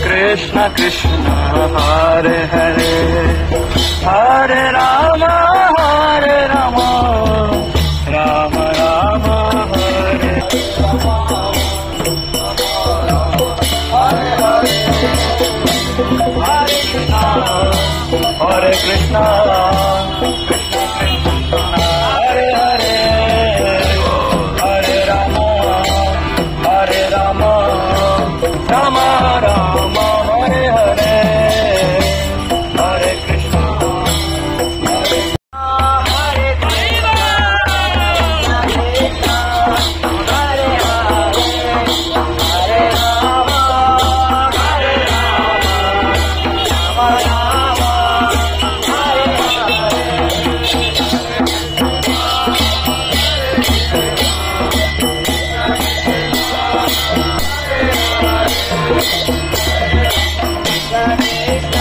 Krishna Krishna Hare Hare Hare Rama Hare Rama Rama Rama Hare Hare Krishna Krishna Krishna Hare Hare Hare Rama Hare Rama Rama Rama Hare Hare Hare Krishna Hare Krishna Hare Hare Rama Hare Rama Rama Rama Hare Hare